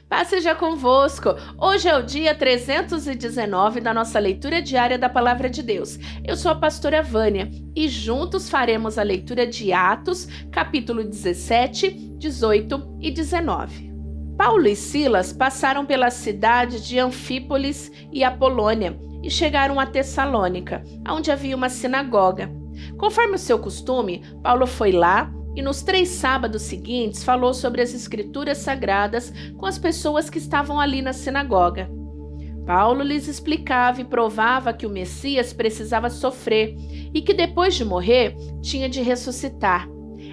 Paz seja convosco. Hoje é o dia 319 da nossa leitura diária da Palavra de Deus. Eu sou a pastora Vânia e juntos faremos a leitura de Atos, capítulo 17, 18 e 19. Paulo e Silas passaram pela cidade de Anfípolis e Apolônia e chegaram a Tessalônica, onde havia uma sinagoga. Conforme o seu costume, Paulo foi lá e nos 3 sábados seguintes falou sobre as escrituras sagradas com as pessoas que estavam ali na sinagoga. Paulo lhes explicava e provava que o Messias precisava sofrer e que depois de morrer tinha de ressuscitar.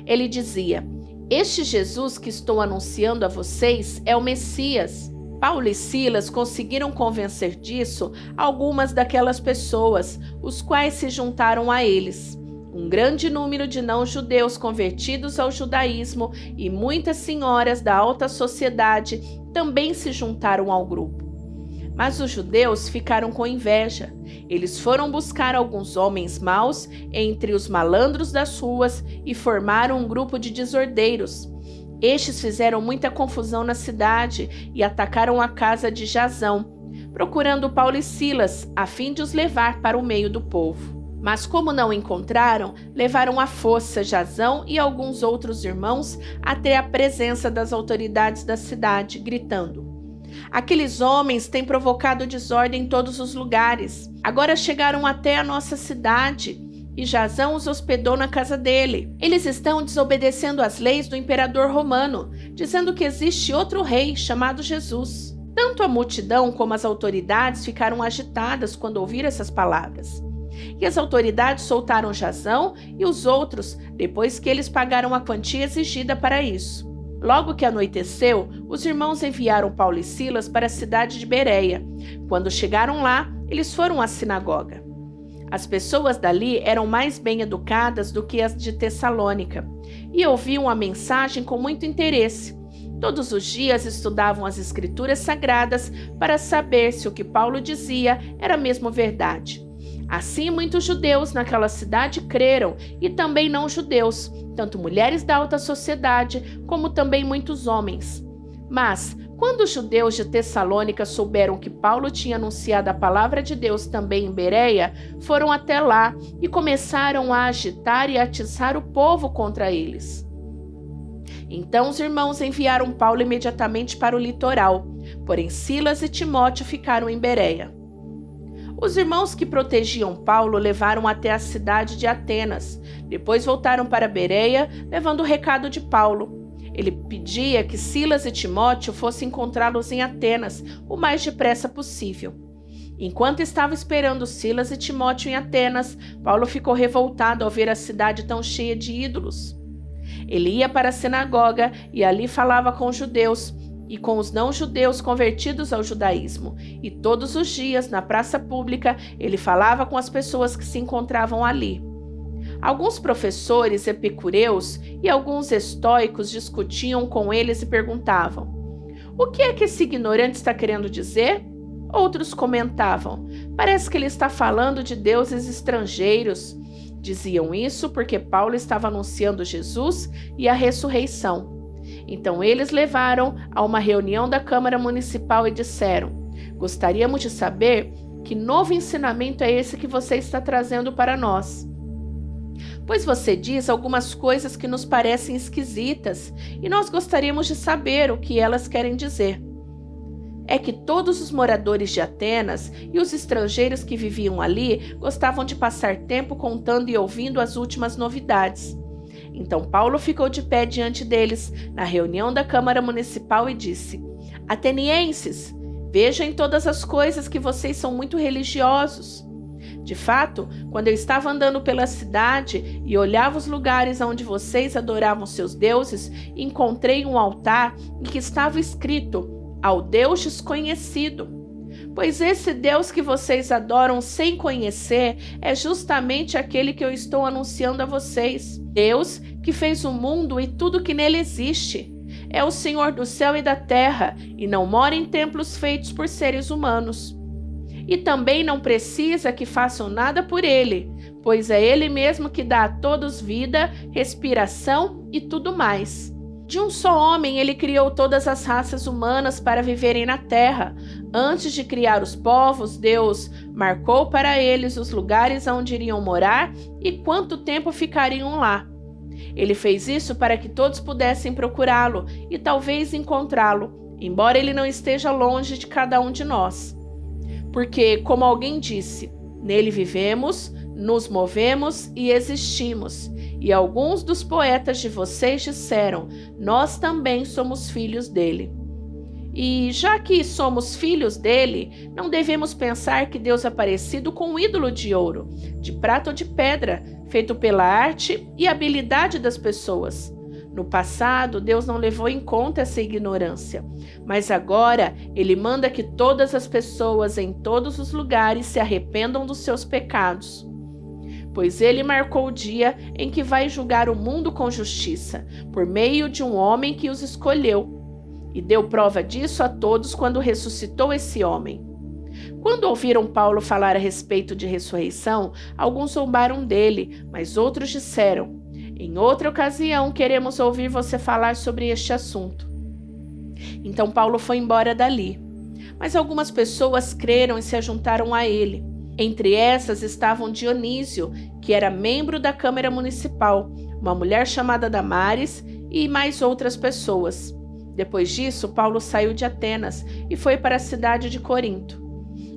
Ele dizia: "Este Jesus que estou anunciando a vocês é o Messias." Paulo e Silas conseguiram convencer disso algumas daquelas pessoas, os quais se juntaram a eles. Um grande número de não-judeus convertidos ao judaísmo e muitas senhoras da alta sociedade também se juntaram ao grupo. Mas os judeus ficaram com inveja. Eles foram buscar alguns homens maus entre os malandros das ruas e formaram um grupo de desordeiros. Estes fizeram muita confusão na cidade e atacaram a casa de Jasão, procurando Paulo e Silas, a fim de os levar para o meio do povo. Mas como não encontraram, levaram à força Jasão e alguns outros irmãos até a presença das autoridades da cidade, gritando: "Aqueles homens têm provocado desordem em todos os lugares. Agora chegaram até a nossa cidade e Jasão os hospedou na casa dele. Eles estão desobedecendo às leis do imperador romano, dizendo que existe outro rei chamado Jesus." Tanto a multidão como as autoridades ficaram agitadas quando ouviram essas palavras. E as autoridades soltaram Jasão e os outros, depois que eles pagaram a quantia exigida para isso. Logo que anoiteceu, os irmãos enviaram Paulo e Silas para a cidade de Bereia. Quando chegaram lá, eles foram à sinagoga. As pessoas dali eram mais bem educadas do que as de Tessalônica e ouviam a mensagem com muito interesse. Todos os dias estudavam as escrituras sagradas para saber se o que Paulo dizia era mesmo verdade. Assim, muitos judeus naquela cidade creram, e também não-judeus, tanto mulheres da alta sociedade, como também muitos homens. Mas, quando os judeus de Tessalônica souberam que Paulo tinha anunciado a palavra de Deus também em Bereia, foram até lá e começaram a agitar e atiçar o povo contra eles. Então os irmãos enviaram Paulo imediatamente para o litoral, porém Silas e Timóteo ficaram em Bereia. Os irmãos que protegiam Paulo levaram até a cidade de Atenas. Depois voltaram para Bereia, levando o recado de Paulo. Ele pedia que Silas e Timóteo fossem encontrá-los em Atenas o mais depressa possível. Enquanto estava esperando Silas e Timóteo em Atenas, Paulo ficou revoltado ao ver a cidade tão cheia de ídolos. Ele ia para a sinagoga e ali falava com os judeus e com os não-judeus convertidos ao judaísmo, e todos os dias, na praça pública, ele falava com as pessoas que se encontravam ali. Alguns professores epicureus e alguns estoicos discutiam com eles e perguntavam: "O que é que esse ignorante está querendo dizer?" Outros comentavam: "Parece que ele está falando de deuses estrangeiros." Diziam isso porque Paulo estava anunciando Jesus e a ressurreição. Então eles levaram a uma reunião da Câmara Municipal e disseram: "Gostaríamos de saber que novo ensinamento é esse que você está trazendo para nós. Pois você diz algumas coisas que nos parecem esquisitas e nós gostaríamos de saber o que elas querem dizer." É que todos os moradores de Atenas e os estrangeiros que viviam ali gostavam de passar tempo contando e ouvindo as últimas novidades. Então Paulo ficou de pé diante deles, na reunião da Câmara Municipal, e disse: "Atenienses, vejo em todas as coisas que vocês são muito religiosos. De fato, quando eu estava andando pela cidade e olhava os lugares onde vocês adoravam seus deuses, encontrei um altar em que estava escrito: Ao Deus desconhecido. Pois esse Deus que vocês adoram sem conhecer é justamente aquele que eu estou anunciando a vocês. Deus que fez o mundo e tudo que nele existe. É o Senhor do céu e da terra e não mora em templos feitos por seres humanos. E também não precisa que façam nada por ele, pois é ele mesmo que dá a todos vida, respiração e tudo mais. De um só homem, ele criou todas as raças humanas para viverem na terra. Antes de criar os povos, Deus marcou para eles os lugares onde iriam morar e quanto tempo ficariam lá. Ele fez isso para que todos pudessem procurá-lo e talvez encontrá-lo, embora ele não esteja longe de cada um de nós. Porque, como alguém disse, nele vivemos, nos movemos e existimos. E alguns dos poetas de vocês disseram, nós também somos filhos dele. E já que somos filhos dele, não devemos pensar que Deus é parecido com um ídolo de ouro, de prata ou de pedra, feito pela arte e habilidade das pessoas. No passado, Deus não levou em conta essa ignorância, mas agora Ele manda que todas as pessoas em todos os lugares se arrependam dos seus pecados. Pois Ele marcou o dia em que vai julgar o mundo com justiça, por meio de um homem que os escolheu. E deu prova disso a todos quando ressuscitou esse homem. Quando ouviram Paulo falar a respeito de ressurreição, alguns zombaram dele, mas outros disseram, em outra ocasião queremos ouvir você falar sobre este assunto. Então Paulo foi embora dali. Mas algumas pessoas creram e se ajuntaram a ele. Entre essas estavam Dionísio, que era membro da Câmara Municipal, uma mulher chamada Damares e mais outras pessoas. Depois disso, Paulo saiu de Atenas e foi para a cidade de Corinto.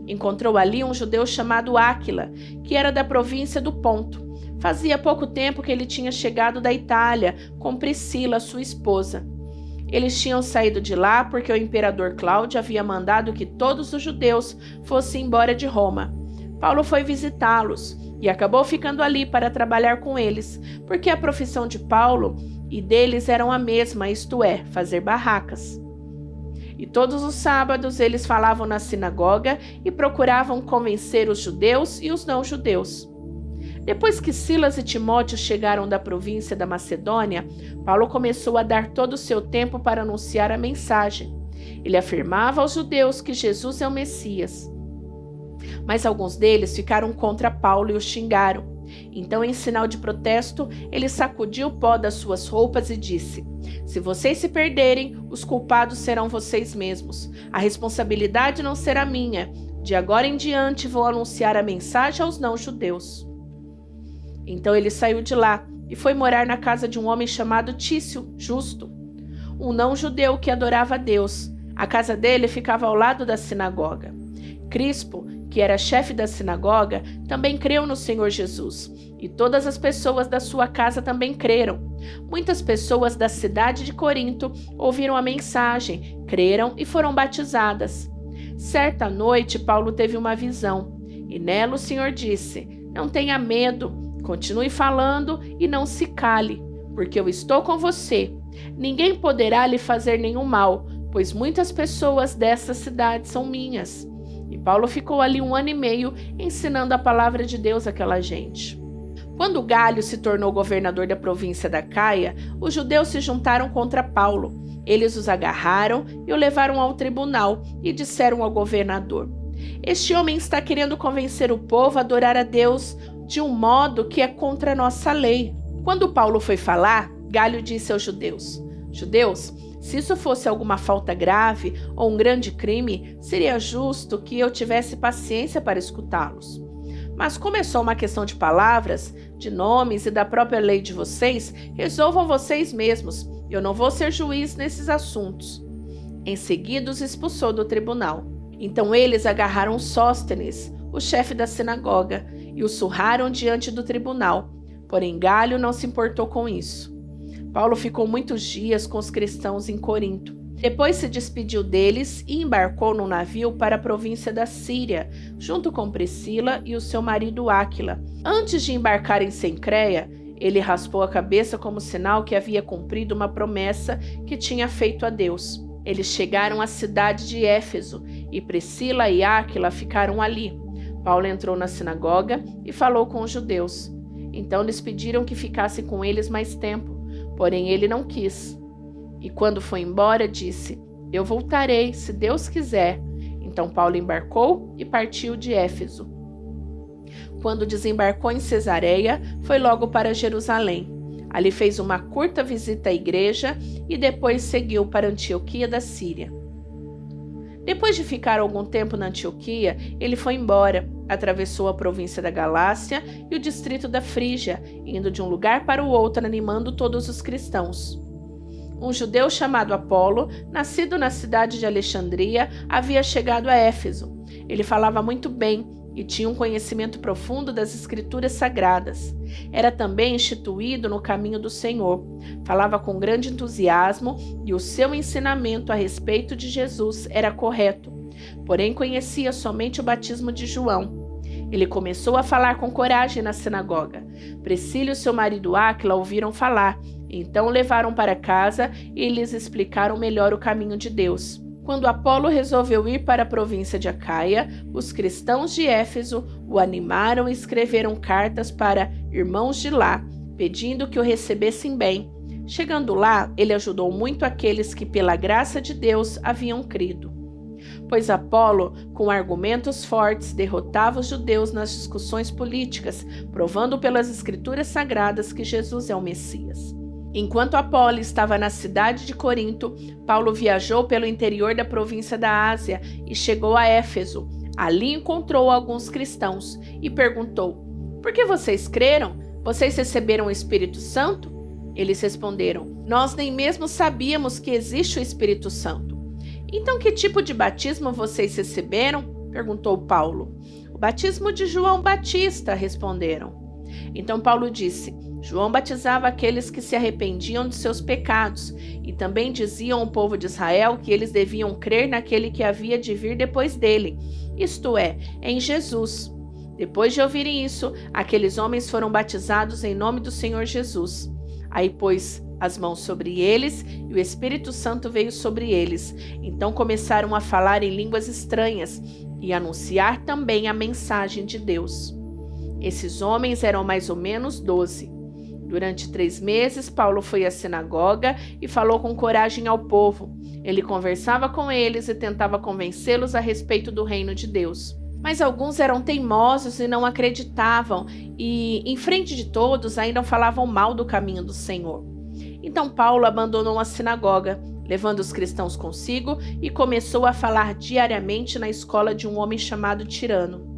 Encontrou ali um judeu chamado Áquila, que era da província do Ponto. Fazia pouco tempo que ele tinha chegado da Itália com Priscila, sua esposa. Eles tinham saído de lá porque o imperador Cláudio havia mandado que todos os judeus fossem embora de Roma. Paulo foi visitá-los e acabou ficando ali para trabalhar com eles, porque a profissão de Paulo e deles eram a mesma, isto é, fazer barracas. E todos os sábados eles falavam na sinagoga e procuravam convencer os judeus e os não-judeus. Depois que Silas e Timóteo chegaram da província da Macedônia, Paulo começou a dar todo o seu tempo para anunciar a mensagem. Ele afirmava aos judeus que Jesus é o Messias. Mas alguns deles ficaram contra Paulo e o xingaram. Então, em sinal de protesto, ele sacudiu o pó das suas roupas e disse: se vocês se perderem, os culpados serão vocês mesmos. A responsabilidade não será minha. De agora em diante, vou anunciar a mensagem aos não-judeus. Então ele saiu de lá e foi morar na casa de um homem chamado Tício, justo, um não-judeu que adorava a Deus. A casa dele ficava ao lado da sinagoga. Crispo, que era chefe da sinagoga, também creu no Senhor Jesus, e todas as pessoas da sua casa também creram. Muitas pessoas da cidade de Corinto ouviram a mensagem, creram e foram batizadas. Certa noite, Paulo teve uma visão, e nela o Senhor disse: não tenha medo, continue falando e não se cale, porque eu estou com você. Ninguém poderá lhe fazer nenhum mal, pois muitas pessoas dessa cidade são minhas. E Paulo ficou ali 1 ano e meio ensinando a palavra de Deus àquela gente. Quando Galho se tornou governador da província da Caia, os judeus se juntaram contra Paulo. Eles os agarraram e o levaram ao tribunal e disseram ao governador: este homem está querendo convencer o povo a adorar a Deus de um modo que é contra a nossa lei. Quando Paulo foi falar, Galho disse aos judeus: judeus, se isso fosse alguma falta grave ou um grande crime, seria justo que eu tivesse paciência para escutá-los. Mas como é só uma questão de palavras, de nomes e da própria lei de vocês, resolvam vocês mesmos. Eu não vou ser juiz nesses assuntos. Em seguida, os expulsou do tribunal. Então eles agarraram Sóstenes, o chefe da sinagoga, e o surraram diante do tribunal. Porém, Galho não se importou com isso. Paulo ficou muitos dias com os cristãos em Corinto. Depois se despediu deles e embarcou num navio para a província da Síria, junto com Priscila e o seu marido Áquila. Antes de embarcar em Cencreia, ele raspou a cabeça como sinal que havia cumprido uma promessa que tinha feito a Deus. Eles chegaram à cidade de Éfeso e Priscila e Áquila ficaram ali. Paulo entrou na sinagoga e falou com os judeus. Então lhes pediram que ficassem com eles mais tempo. Porém, ele não quis. E quando foi embora, disse: eu voltarei, se Deus quiser. Então Paulo embarcou e partiu de Éfeso. Quando desembarcou em Cesareia, foi logo para Jerusalém. Ali fez uma curta visita à igreja e depois seguiu para Antioquia da Síria. Depois de ficar algum tempo na Antioquia, ele foi embora, atravessou a província da Galácia e o distrito da Frígia, indo de um lugar para o outro animando todos os cristãos. Um judeu chamado Apolo, nascido na cidade de Alexandria, havia chegado a Éfeso. Ele falava muito bem e tinha um conhecimento profundo das Escrituras Sagradas. Era também instituído no caminho do Senhor. Falava com grande entusiasmo e o seu ensinamento a respeito de Jesus era correto. Porém, conhecia somente o batismo de João. Ele começou a falar com coragem na sinagoga. Priscila e seu marido Áquila ouviram falar. Então o levaram para casa e lhes explicaram melhor o caminho de Deus. Quando Apolo resolveu ir para a província de Acaia, os cristãos de Éfeso o animaram e escreveram cartas para irmãos de lá, pedindo que o recebessem bem. Chegando lá, ele ajudou muito aqueles que, pela graça de Deus, haviam crido. Pois Apolo, com argumentos fortes, derrotava os judeus nas discussões políticas, provando pelas Escrituras Sagradas que Jesus é o Messias. Enquanto Apolo estava na cidade de Corinto, Paulo viajou pelo interior da província da Ásia e chegou a Éfeso. Ali encontrou alguns cristãos e perguntou: "Por que vocês creram? Vocês receberam o Espírito Santo?" Eles responderam: "Nós nem mesmo sabíamos que existe o Espírito Santo." "Então que tipo de batismo vocês receberam?" perguntou Paulo. "O batismo de João Batista", responderam. Então Paulo disse: "João batizava aqueles que se arrependiam de seus pecados e também diziam ao povo de Israel que eles deviam crer naquele que havia de vir depois dele, isto é, em Jesus." Depois de ouvirem isso, aqueles homens foram batizados em nome do Senhor Jesus. Aí pôs as mãos sobre eles e o Espírito Santo veio sobre eles. Então começaram a falar em línguas estranhas e anunciar também a mensagem de Deus. Esses homens eram mais ou menos 12. Durante 3 meses, Paulo foi à sinagoga e falou com coragem ao povo. Ele conversava com eles e tentava convencê-los a respeito do reino de Deus. Mas alguns eram teimosos e não acreditavam, e, em frente de todos, ainda falavam mal do caminho do Senhor. Então Paulo abandonou a sinagoga, levando os cristãos consigo, e começou a falar diariamente na escola de um homem chamado Tirano.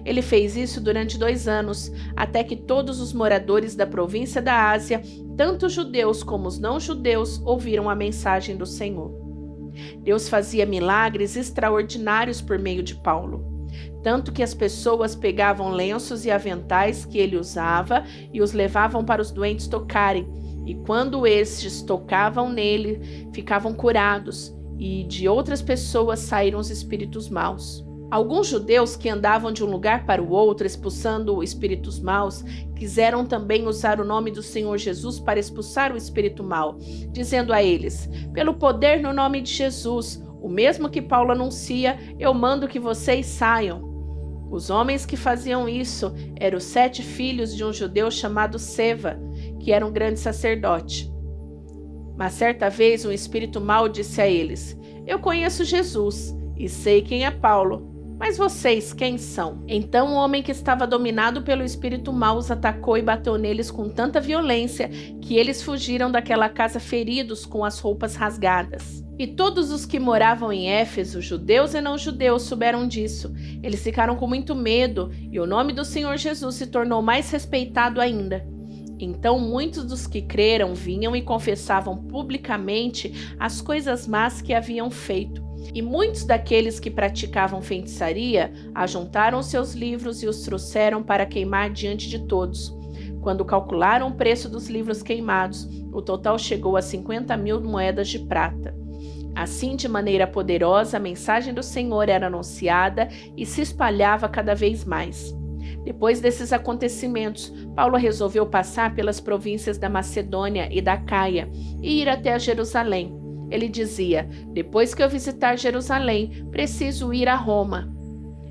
Ele fez isso durante 2 anos, até que todos os moradores da província da Ásia, tanto os judeus como os não-judeus, ouviram a mensagem do Senhor. Deus fazia milagres extraordinários por meio de Paulo, tanto que as pessoas pegavam lenços e aventais que ele usava e os levavam para os doentes tocarem, e quando estes tocavam nele, ficavam curados, e de outras pessoas saíram os espíritos maus. Alguns judeus que andavam de um lugar para o outro expulsando espíritos maus quiseram também usar o nome do Senhor Jesus para expulsar o espírito mau, dizendo a eles: "Pelo poder no nome de Jesus, o mesmo que Paulo anuncia, eu mando que vocês saiam." Os homens que faziam isso eram os 7 filhos de um judeu chamado Seva, que era um grande sacerdote. Mas certa vez um espírito mau disse a eles: "Eu conheço Jesus e sei quem é Paulo. Mas vocês, quem são?" Então o homem que estava dominado pelo espírito mau os atacou e bateu neles com tanta violência que eles fugiram daquela casa feridos com as roupas rasgadas. E todos os que moravam em Éfeso, judeus e não-judeus, souberam disso. Eles ficaram com muito medo e o nome do Senhor Jesus se tornou mais respeitado ainda. Então muitos dos que creram vinham e confessavam publicamente as coisas más que haviam feito. E muitos daqueles que praticavam feitiçaria ajuntaram seus livros e os trouxeram para queimar diante de todos. Quando calcularam o preço dos livros queimados, o total chegou a 50.000 moedas de prata. Assim, de maneira poderosa, a mensagem do Senhor era anunciada e se espalhava cada vez mais. Depois desses acontecimentos, Paulo resolveu passar pelas províncias da Macedônia e da Acaia e ir até Jerusalém. Ele dizia: "Depois que eu visitar Jerusalém, preciso ir a Roma."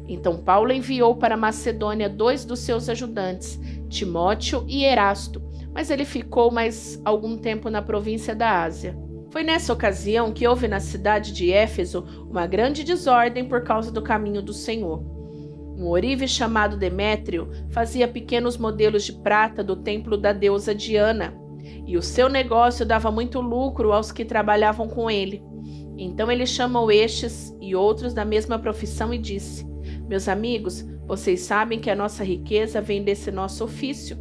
Então Paulo enviou para a Macedônia 2 dos seus ajudantes, Timóteo e Erasto, mas ele ficou mais algum tempo na província da Ásia. Foi nessa ocasião que houve na cidade de Éfeso uma grande desordem por causa do caminho do Senhor. Um ourive chamado Demétrio fazia pequenos modelos de prata do templo da deusa Diana. e o seu negócio dava muito lucro aos que trabalhavam com ele. Então ele chamou estes e outros da mesma profissão e disse: Meus amigos, vocês sabem que a nossa riqueza vem desse nosso ofício.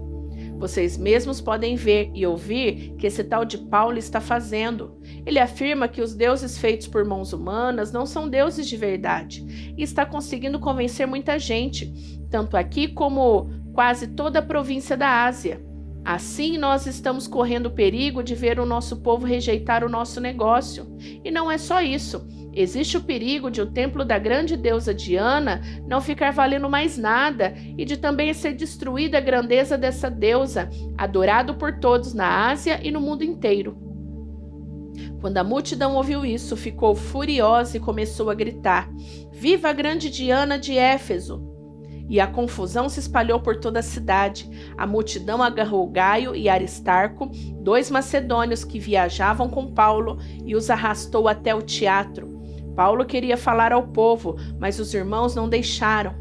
Vocês mesmos podem ver e ouvir que esse tal de Paulo está fazendo. Ele afirma que os deuses feitos por mãos humanas não são deuses de verdade e está conseguindo convencer muita gente, tanto aqui como quase toda a província da Ásia. Assim, nós estamos correndo o perigo de ver o nosso povo rejeitar o nosso negócio. E não é só isso. Existe o perigo de o templo da grande deusa Diana não ficar valendo mais nada e de também ser destruída a grandeza dessa deusa, adorado por todos na Ásia e no mundo inteiro. Quando a multidão ouviu isso, ficou furiosa e começou a gritar: Viva a grande Diana de Éfeso! E a confusão se espalhou por toda a cidade. A multidão agarrou Gaio e Aristarco, 2 macedônios que viajavam com Paulo, e os arrastou até o teatro. Paulo queria falar ao povo, mas os irmãos não deixaram.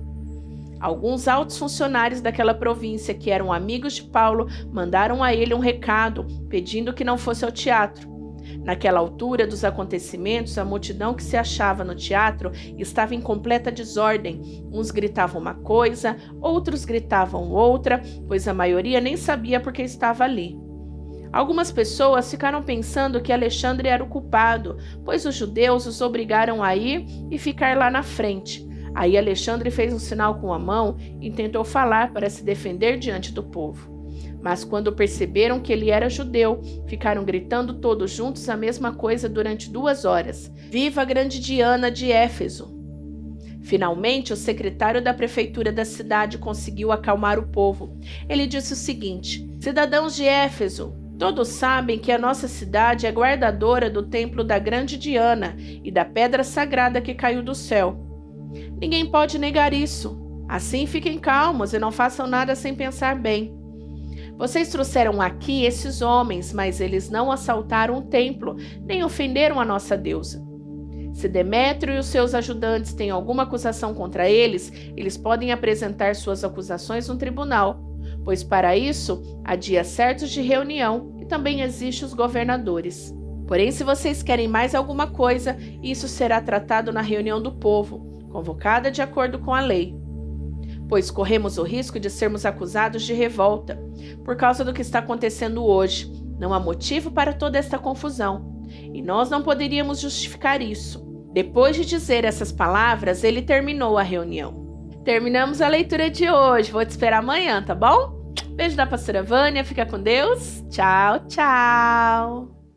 Alguns altos funcionários daquela província, que eram amigos de Paulo, mandaram a ele um recado, pedindo que não fosse ao teatro. Naquela altura dos acontecimentos, a multidão que se achava no teatro estava em completa desordem. Uns gritavam uma coisa, outros gritavam outra, pois a maioria nem sabia por que estava ali. Algumas pessoas ficaram pensando que Alexandre era o culpado, pois os judeus os obrigaram a ir e ficar lá na frente. Aí Alexandre fez um sinal com a mão e tentou falar para se defender diante do povo. Mas quando perceberam que ele era judeu, ficaram gritando todos juntos a mesma coisa durante 2 horas. Viva a grande Diana de Éfeso! Finalmente, o secretário da prefeitura da cidade conseguiu acalmar o povo. Ele disse o seguinte: Cidadãos de Éfeso, todos sabem que a nossa cidade é guardadora do templo da grande Diana e da pedra sagrada que caiu do céu. Ninguém pode negar isso. Assim, fiquem calmos e não façam nada sem pensar bem. Vocês trouxeram aqui esses homens, mas eles não assaltaram o templo, nem ofenderam a nossa deusa. Se Demétrio e os seus ajudantes têm alguma acusação contra eles, eles podem apresentar suas acusações no tribunal, pois para isso há dias certos de reunião e também existem os governadores. Porém, se vocês querem mais alguma coisa, isso será tratado na reunião do povo, convocada de acordo com a lei. Pois corremos o risco de sermos acusados de revolta, por causa do que está acontecendo hoje. Não há motivo para toda esta confusão, e nós não poderíamos justificar isso. Depois de dizer essas palavras, ele terminou a reunião. Terminamos a leitura de hoje, vou te esperar amanhã, tá bom? Beijo da pastora Vânia, fica com Deus. Tchau, tchau!